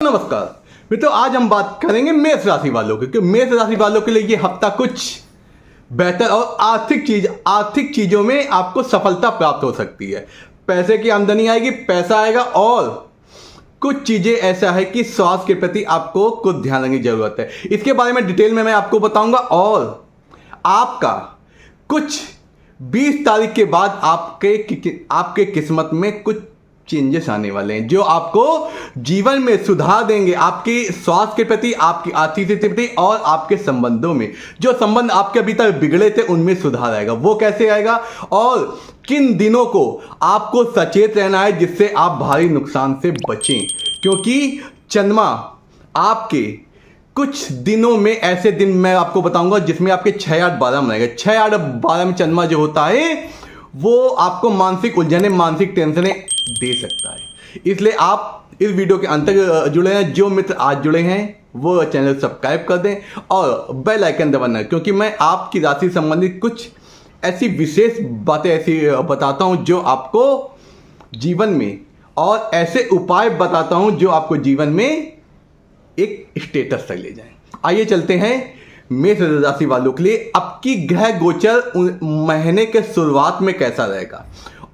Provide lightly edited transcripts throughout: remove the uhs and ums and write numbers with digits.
नमस्कार मित्रों, आज हम बात करेंगे मेष राशि वालों की, क्योंकि मेष राशि वालों के लिए ये हफ्ता कुछ बेहतर और आर्थिक चीजों में आपको सफलता प्राप्त हो सकती है। पैसे की आमदनी आएगी, पैसा आएगा, और कुछ चीजें ऐसा है कि स्वास्थ्य के प्रति आपको कुछ ध्यान रखने की जरूरत है। इसके बारे में डिटेल में मैं आपको बताऊंगा, और आपका कुछ 20 तारीख के बाद आपके किस्मत में कुछ चेंजेस आने वाले हैं जो आपको जीवन में सुधार देंगे। आपके स्वास्थ्य के प्रति, आपकी आर्थिक स्थिति के प्रति, और आपके संबंधों में जो संबंध आपके अभी तक बिगड़े थे उनमें सुधार आएगा। वो कैसे आएगा और किन दिनों को आपको सचेत रहना है जिससे आप भारी नुकसान से बचें, क्योंकि चंद्रमा आपके कुछ दिनों में, ऐसे दिन मैं आपको बताऊंगा जिसमें आपके 6, 8, 12 में रहेगा। 6, 8, 12 में चंद्रमा जो होता है वो आपको मानसिक उलझने, मानसिक टेंशनें दे सकता है। इसलिए आप इस वीडियो के अंत तक जुड़े हैं। जो मित्र आज जुड़े हैं वो चैनल सब्सक्राइब कर दें और बेल आइकन दबाना, क्योंकि मैं आपकी राशि संबंधित कुछ ऐसी विशेष बातें ऐसी बताता हूं जो आपको जीवन में, और ऐसे उपाय बताता हूं जो आपको जीवन में एक स्टेटस तक ले जाएं। आइए चलते हैं मेष राशि वालों के लिए अब की ग्रह गोचर महीने के शुरुआत में कैसा रहेगा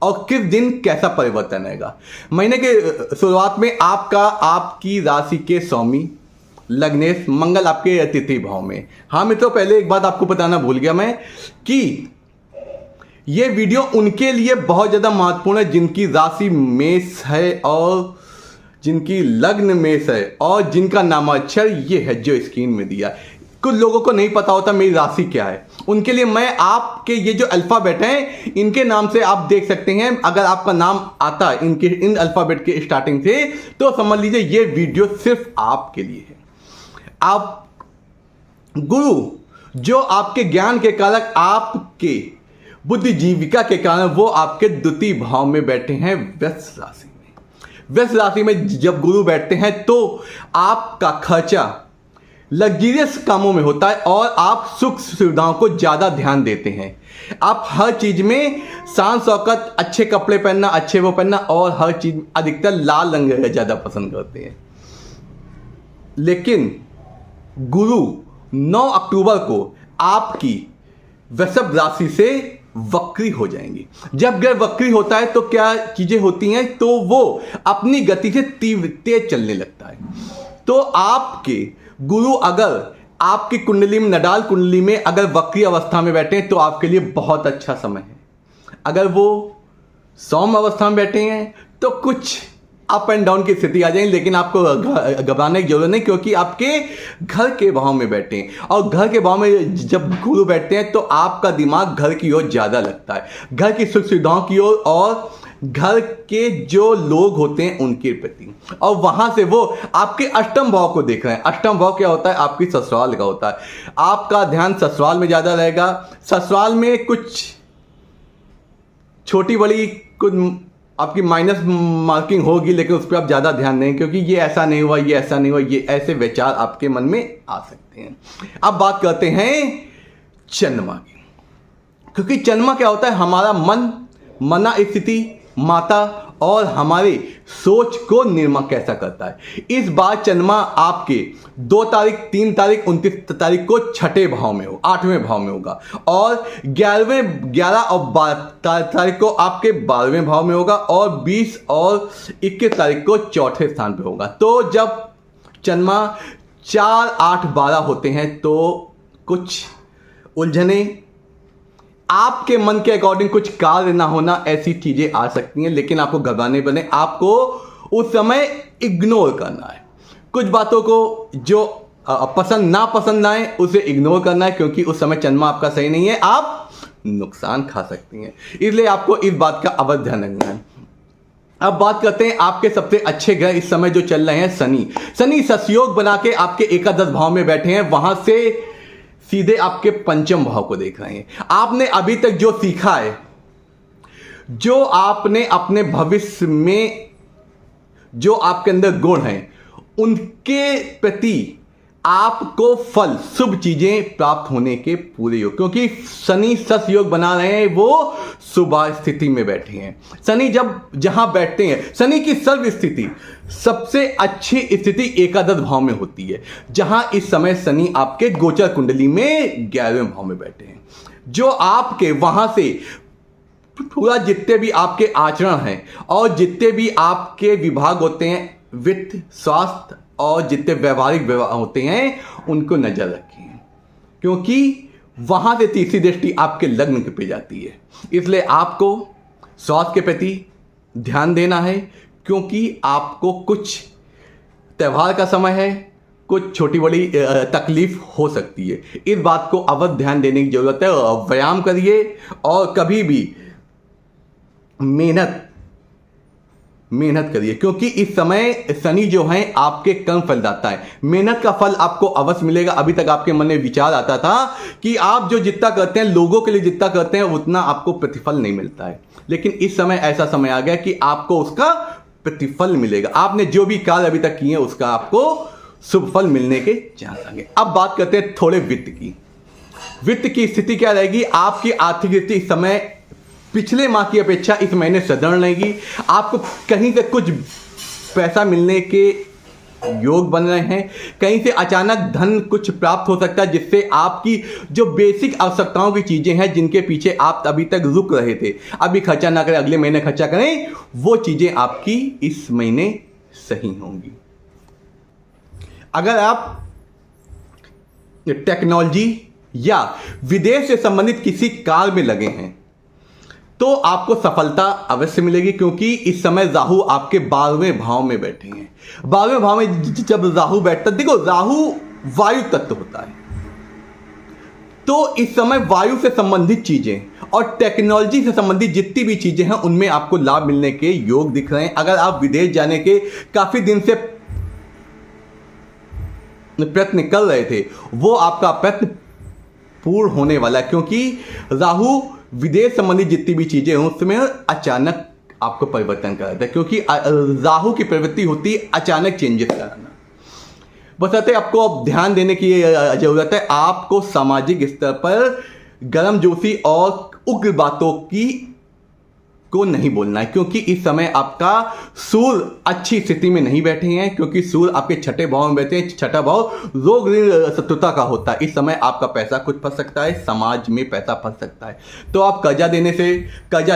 और किस दिन कैसा परिवर्तन आएगा। महीने के शुरुआत में आपकी राशि के स्वामी लग्नेश मंगल आपके तिथि भाव में। हाँ मित्रों, पहले एक बात आपको बताना भूल गया मैं कि ये वीडियो उनके लिए बहुत ज़्यादा महत्वपूर्ण है जिनकी राशि मेष है और जिनकी लग्न मेष है और जिनका नामाक्षर ये है जो स्क्रीन में दिया। कुछ लोगों को नहीं पता होता मेरी राशि क्या है, उनके लिए मैं आपके ये जो अल्फ़ाबेट हैं इनके नाम से आप देख सकते हैं। अगर आपका नाम आता है इन अल्फ़ाबेट के स्टार्टिंग से तो समझ लीजिए ये वीडियो सिर्फ आपके लिए है। आप गुरु जो आपके ज्ञान के कारक, आपके बुद्धिजीविका के कारण, वो आपके द्वितीय भाव में बैठे हैं वृष राशि में। वृष राशि में जब गुरु बैठते हैं तो आपका खर्चा लग्जरियस कामों में होता है और आप सुख सुविधाओं को ज़्यादा ध्यान देते हैं। आप हर चीज़ में शान शौकत, अच्छे कपड़े पहनना, अच्छे वो पहनना, और हर चीज़ अधिकतर लाल रंग ज़्यादा पसंद करते हैं। लेकिन गुरु 9 अक्टूबर को आपकी वृषभ राशि से वक्री हो जाएंगी। जब ग्रह वक्री होता है तो क्या चीज़ें होती हैं, तो वो अपनी गति से तेज चलने लगता है। तो आपके गुरु अगर आपकी कुंडली में, नडाल कुंडली में अगर वक्री अवस्था में बैठे हैं तो आपके लिए बहुत अच्छा समय है। अगर वो सौम्य अवस्था में बैठे हैं तो कुछ अप एंड डाउन की स्थिति आ जाएगी, लेकिन आपको घबराने की जरूरत नहीं, क्योंकि आपके घर के भाव में बैठे हैं। और घर के भाव में जब गुरु बैठते हैं तो आपका दिमाग घर की ओर ज़्यादा लगता है, घर की सुख सुविधाओं की ओर और घर के जो लोग होते हैं उनके प्रति। और वहां से वो आपके अष्टम भाव को देख रहे हैं। अष्टम भाव क्या होता है? आपकी ससुराल का होता है। आपका ध्यान ससुराल में ज़्यादा रहेगा। ससुराल में कुछ छोटी बड़ी कुछ आपकी माइनस मार्किंग होगी, लेकिन उस पर आप ज़्यादा ध्यान दें, क्योंकि ये ऐसा नहीं हुआ, ये ऐसा नहीं हुआ, ये ऐसे विचार आपके मन में आ सकते हैं। अब बात करते हैं चंद्रमा की, क्योंकि चंद्रमा क्या होता है? हमारा मन, मना स्थिति, माता और हमारी सोच को निर्माण कैसा करता है। इस बार चंद्रमा आपके 2 तारीख, 3 तारीख, 29 तारीख को 6ठे भाव में हो, 8वें भाव में होगा, और 11 और 12 तारीख को आपके 12वें भाव में होगा, और 20 और 21 तारीख को 4थे स्थान पे होगा। तो जब चंद्रमा 4, 8, 12 होते हैं तो कुछ उलझने, आपके मन के अकॉर्डिंग कुछ कार्य ना होना, ऐसी चीजें आ सकती हैं। लेकिन आपको घबराने बने, आपको उस समय इग्नोर करना है। कुछ बातों को जो ना पसंद आए उसे इग्नोर करना है, क्योंकि उस समय चंद्रमा आपका सही नहीं है, आप नुकसान खा सकती हैं। इसलिए आपको इस बात का अवश्य ध्यान रखना है। अब बात करते हैं आपके सबसे अच्छे ग्रह इस समय जो चल रहे हैं। शनि सतयोग बना के आपके एकादश भाव में बैठे हैं, वहां से सीधे आपके पंचम भाव को देख रहे हैं। आपने अभी तक जो सीखा है, जो आपने अपने भविष्य में जो आपके अंदर गुण हैं, उनके प्रति आपको फल शुभ चीजें प्राप्त होने के पूरे योग, क्योंकि शनि सस योग बना रहे हैं, वो शुभ स्थिति में बैठे हैं। शनि जब जहां बैठते हैं, शनि की सर्व स्थिति सबसे अच्छी स्थिति एकादश भाव में होती है, जहां इस समय शनि आपके गोचर कुंडली में 11वें भाव में बैठे हैं, जो आपके वहां से पूरा जितने भी आपके आचरण हैं और जितने भी आपके विभाग होते हैं, वित्त, स्वास्थ्य और जितने व्यवहारिक व्यवहार होते हैं, उनको नजर रखें, क्योंकि वहां से तीसरी दृष्टि आपके लग्न पे जाती है। इसलिए आपको स्वास्थ्य के प्रति ध्यान देना है, क्योंकि आपको कुछ त्यौहार का समय है, कुछ छोटी बड़ी तकलीफ हो सकती है। इस बात को अवश्य ध्यान देने की जरूरत है। व्यायाम करिए और कभी भी मेहनत करिए, क्योंकि इस समय शनि जो है आपके कर्म फलदाता है। मेहनत का फल आपको अवश्य मिलेगा। अभी तक आपके मन में विचार आता था कि आप जो जितना करते हैं, लोगों के लिए जितना करते हैं, उतना आपको प्रतिफल नहीं मिलता है, लेकिन इस समय ऐसा समय आ गया कि आपको उसका प्रतिफल मिलेगा। आपने जो भी कार्य अभी तक किए हैं, उसका आपको शुभ फल मिलने के चांस आएंगे। अब बात करते हैं थोड़े वित्त की। वित्त की स्थिति क्या रहेगी? आपकी आर्थिक स्थिति इस समय पिछले माह की अपेक्षा इस महीने सुदृढ़ रहेगी। आपको कहीं से कुछ पैसा मिलने के योग बन रहे हैं, कहीं से अचानक धन कुछ प्राप्त हो सकता है, जिससे आपकी जो बेसिक आवश्यकताओं की चीजें हैं, जिनके पीछे आप अभी तक रुक रहे थे, अभी खर्चा ना करें, अगले महीने खर्चा करें, वो चीजें आपकी इस महीने सही होंगी। अगर आप टेक्नोलॉजी या विदेश से संबंधित किसी कार्य में लगे हैं, तो आपको सफलता अवश्य मिलेगी, क्योंकि इस समय राहु आपके 12वें भाव में बैठे हैं। 12वें भाव में जब राहु बैठता, देखो राहु वायु तत्व होता है, तो इस समय वायु से संबंधित चीजें और टेक्नोलॉजी से संबंधित जितनी भी चीजें हैं, उनमें आपको लाभ मिलने के योग दिख रहे हैं। अगर आप विदेश जाने के काफी दिन से प्रयत्न कर रहे थे, वो आपका प्रयत्न पूर्ण होने वाला है, क्योंकि राहु विदेश संबंधी जितनी भी चीजें हैं, उसमें अचानक आपको परिवर्तन कराता है, क्योंकि राहु की प्रवृत्ति होती है अचानक चेंजेस कराना। बस आपको अब ध्यान देने की जरूरत है। आपको सामाजिक स्तर पर गर्मजोशी और उग्र बातों को नहीं बोलना है, क्योंकि इस समय आपका सूर्य अच्छी स्थिति में नहीं बैठे हैं, क्योंकि सूर्य आपके छठे भाव में बैठे हैं। छठा भाव रोग ऋण शत्रुता का होता है। इस समय आपका पैसा कुछ फंस सकता है, समाज में पैसा फंस सकता है, तो आप कर्जा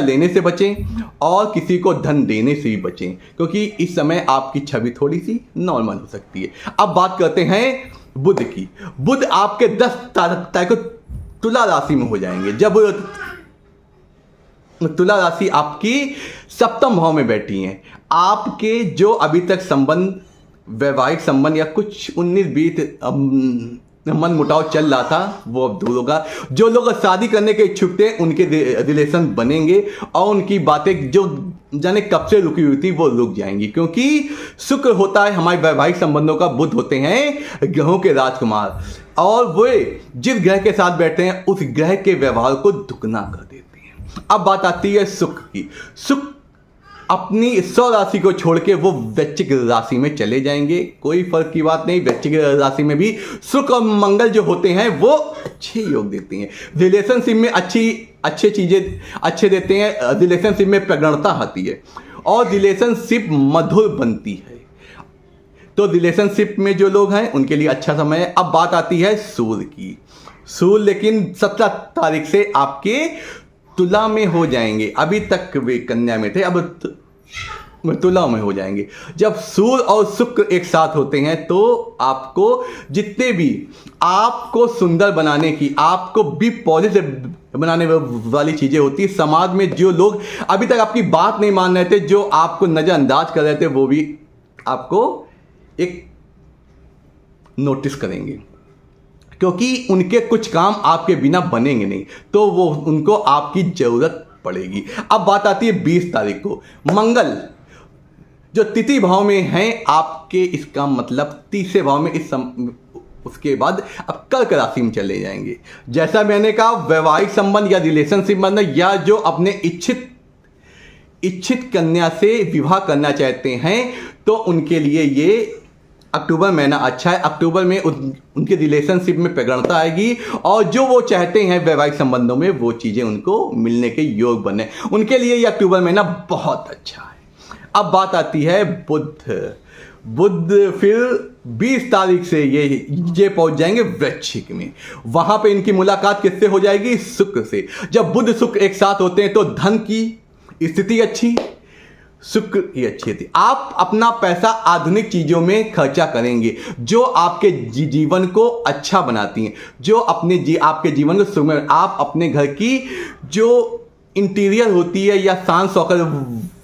लेने से बचें और किसी को धन देने से भी बचें, क्योंकि इस समय आपकी छवि थोड़ी सी नॉर्मल हो सकती है। अब बात करते हैं बुध की। बुध आपके 10 तारीख को तुला राशि में हो जाएंगे। जब तुला राशि आपकी सप्तम भाव में बैठी है, आपके जो अभी तक संबंध, वैवाहिक संबंध या कुछ 19-20 मन मुटाव चल रहा था, वो अब दूर होगा। जो लोग शादी करने के इच्छुक थे, उनके रिलेशन बनेंगे और उनकी बातें जो जाने कब से रुकी हुई थी, वो रुक जाएंगी, क्योंकि शुक्र होता है हमारे वैवाहिक संबंधों का, बुध होते हैं ग्रहों के राजकुमार, और वे जिस ग्रह के साथ बैठते हैं, उस ग्रह के व्यवहार को दुगना कर देते हैं। अब बात आती है शुक्र की। शुक्र अपनी स्व राशि को छोड़ के वो वृश्चिक राशि में चले जाएंगे। कोई फर्क की बात नहीं, वृश्चिक राशि में भी शुक्र और मंगल जो होते हैं, वो अच्छे योग देते हैं। रिलेशनशिप में अच्छे चीजें अच्छे देते हैं। रिलेशनशिप में प्रगणता आती है और रिलेशनशिप मधुर बनती है। तो रिलेशनशिप में जो लोग हैं, उनके लिए अच्छा समय है। अब बात आती है सूर्य की। सूर्य लेकिन 17 तारीख से आपके तुला में हो जाएंगे। अभी तक वे कन्या में थे, अब तुला में हो जाएंगे। जब सूर्य और शुक्र एक साथ होते हैं, तो आपको जितने भी आपको सुंदर बनाने की, आपको भी पॉजिटिव बनाने वाली चीजें होती है, समाज में जो लोग अभी तक आपकी बात नहीं मान रहे थे, जो आपको नजरअंदाज कर रहे थे, वो भी आपको एक नोटिस करेंगे, क्योंकि उनके कुछ काम आपके बिना बनेंगे नहीं, तो वो उनको आपकी जरूरत पड़ेगी। अब बात आती है 20 तारीख को। मंगल जो तिथि भाव में हैं आपके, इसका मतलब तीसरे भाव में उसके बाद अब कर्क राशि में चले जाएंगे। जैसा मैंने कहा, वैवाहिक संबंध या रिलेशनशिप संबंध, या जो अपने इच्छित कन्या से विवाह करना चाहते हैं, तो उनके लिए ये अक्टूबर महीना अच्छा है। अक्टूबर में उनके रिलेशनशिप में प्रगणता आएगी और जो वो चाहते हैं वैवाहिक संबंधों में वो चीज़ें उनको मिलने के योग बने। उनके लिए ये अक्टूबर महीना बहुत अच्छा है। अब बात आती है बुध फिर 20 तारीख से ये पहुंच जाएंगे वृश्चिक में। वहां पे इनकी मुलाकात किससे हो जाएगी? शुक्र से। जब बुध शुक्र एक साथ होते हैं तो धन की स्थिति अच्छी, शुक्र की अच्छी थी। आप अपना पैसा आधुनिक चीजों में खर्चा करेंगे जो आपके जीवन को अच्छा बनाती हैं, जो आपके जीवन को सुगम। आप अपने घर की जो इंटीरियर होती है या शान शौकत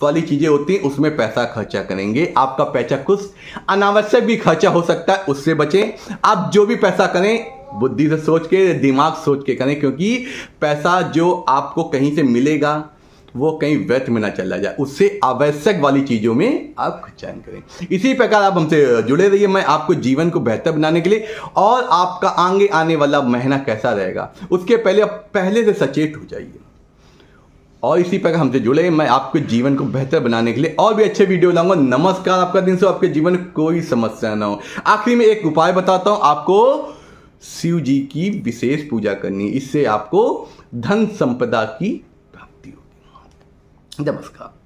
वाली चीजें होती हैं उसमें पैसा खर्चा करेंगे। आपका पैसा कुछ अनावश्यक भी खर्चा हो सकता है, उससे बचें। आप जो भी पैसा करें बुद्धि से सोच के, दिमाग सोच के करें, क्योंकि पैसा जो आपको कहीं से मिलेगा वो कहीं व्यर्थ में ना चला जाए। उससे आवश्यक वाली चीज़ों में आप खर्चान करें। इसी प्रकार आप हमसे जुड़े रहिए। मैं आपको जीवन को बेहतर बनाने के लिए और आपका आगे आने वाला महीना कैसा रहेगा उसके पहले से सचेत हो जाइए और इसी प्रकार हमसे जुड़े। मैं आपके जीवन को बेहतर बनाने के लिए और भी अच्छे वीडियो लाऊंगा। नमस्कार। आपका दिन से आपके जीवन में कोई समस्या ना हो। आखिरी में एक उपाय बताता हूं, आपको शिव जी की विशेष पूजा करनी, इससे आपको धन संपदा की प्राप्ति होगी। नमस्कार।